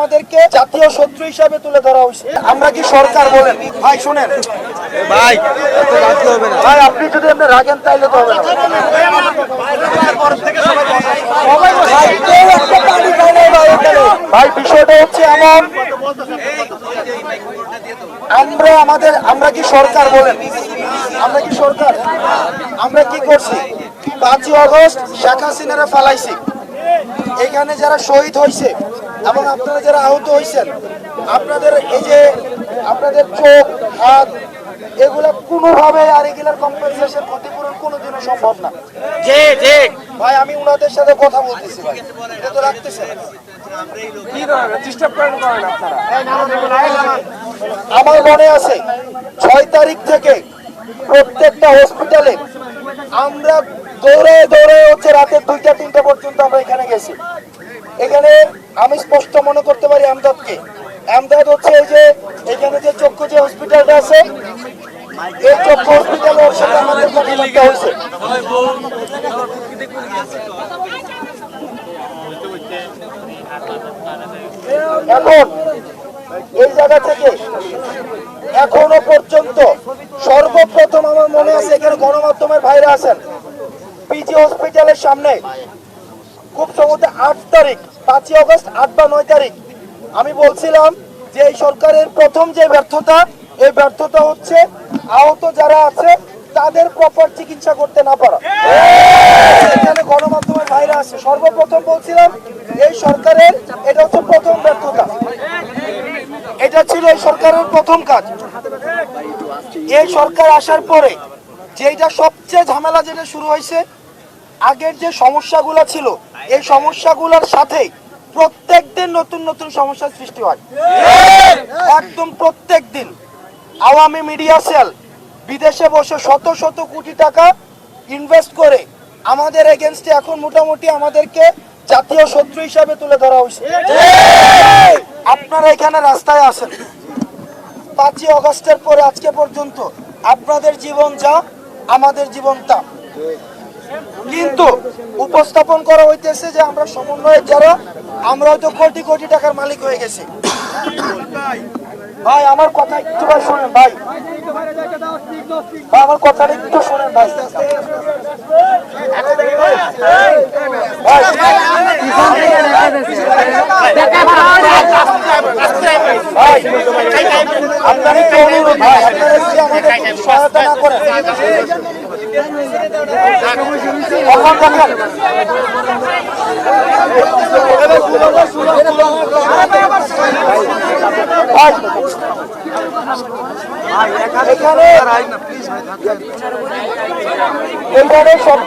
আমাদেরকে জাতীয় শত্রু হিসাবে তুলে ধরা হয়েছে। আমরা কি সরকার বলেন? ভাই শুনেন ভাই, ভাই আপনি যদি আপনি রাগেন তাইলে তো হবে না। ভাই বিষয়টা হচ্ছে এমন, আমরা কি সরকার বলেন? আমরা কি সরকার? আমরা কি করছি? 5ই আগস্ট শেখ হাসিনারা ফালাইছি। এখানে যারা শহীদ হয়েছে এবং আপনারা যারা আহত হয়েছেন, আপনাদের এই যে আপনাদের চোখ হাত এগুলা কোনোভাবে আর এগুলার কম্পেনসেশন ক্ষতিপূরণ কোনোদিনও সম্ভব না। জি জি ভাই, আমি ওনাদের সাথে কথা বলতেছি ভাই, এটা তো রাখতেছেন। আমার মনে আছে 6 তারিখ থেকে প্রত্যেকটা হসপিটালে আমরা দৌড়ে দৌড়ে হচ্ছে রাতের 2টা-3টা পর্যন্ত আমরা এখানে গেছি। এখানে আমি স্পষ্ট মনে করতে পারি আমদাদকে। আমদাদ হচ্ছে এই যে এখানে যে চক্ষু যে হসপিটালটা আছে, এই চক্ষু হসপিটালে ওর সাথে আমাদের কথাবার্তা হয়েছে। এখন এই জায়গা থেকে এখনো পর্যন্ত সর্বপ্রথম আমার মনে আছে এখানে গণমাধ্যমের ভাইরা আছেন, পিজি হসপিটালের সামনে খুব সম্ভবত 8 তারিখ, 5ই আগস্ট 8 বা 9 তারিখ আমি বলছিলাম যে এই সরকারের প্রথম যে ব্যর্থতা, এই ব্যর্থতা হচ্ছে আহত যারা আছে তাদের প্রপার চিকিৎসা করতে না পারা। এখানে গণমাধ্যমের ভাইরা আছে, সর্বপ্রথম বলছিলাম এই সরকারের এটা হচ্ছে প্রথম ব্যর্থতা। এটা ছিল এই সরকারের প্রথম কাজ। এই সরকার আসার পরে যেটা সবচেয়ে ঝামেলা যেটা শুরু হয়েছে, আগের যে সমস্যাগুলো ছিল এই সমস্যাগুলোর সাথে প্রত্যেক দিন নতুন নতুন সমস্যার সৃষ্টি হয়। একদম প্রত্যেক দিন আওয়ামী মিডিয়া সেল বিদেশে বসে শত শত কোটি টাকা ইনভেস্ট করে আমাদের এগেনস্টে এখন মোটামুটি আমাদেরকে জাতীয় শত্রু হিসাবে তুলে ধরা হয়েছে। আপনারা এখানে রাস্তায় আছেন, 5ই আগস্টের পরে আজকে পর্যন্ত আপনাদের জীবন যা আমাদের জীবন তা, কিন্তু উপস্থাপন করা হইতেছে যে আমরা সমন্বয়ের যারা আমরা হয়তো কোটি কোটি টাকার মালিক হয়ে গেছি। ভাই আমার কথা একটু ভাই শোনেন, ভাই আমার কথাটা একটু শোনেন ভাই। আপনারা একটু অনুরোধ ভাই, আপনারা যদি আমাদের সহায়তা না করেন এখানে সব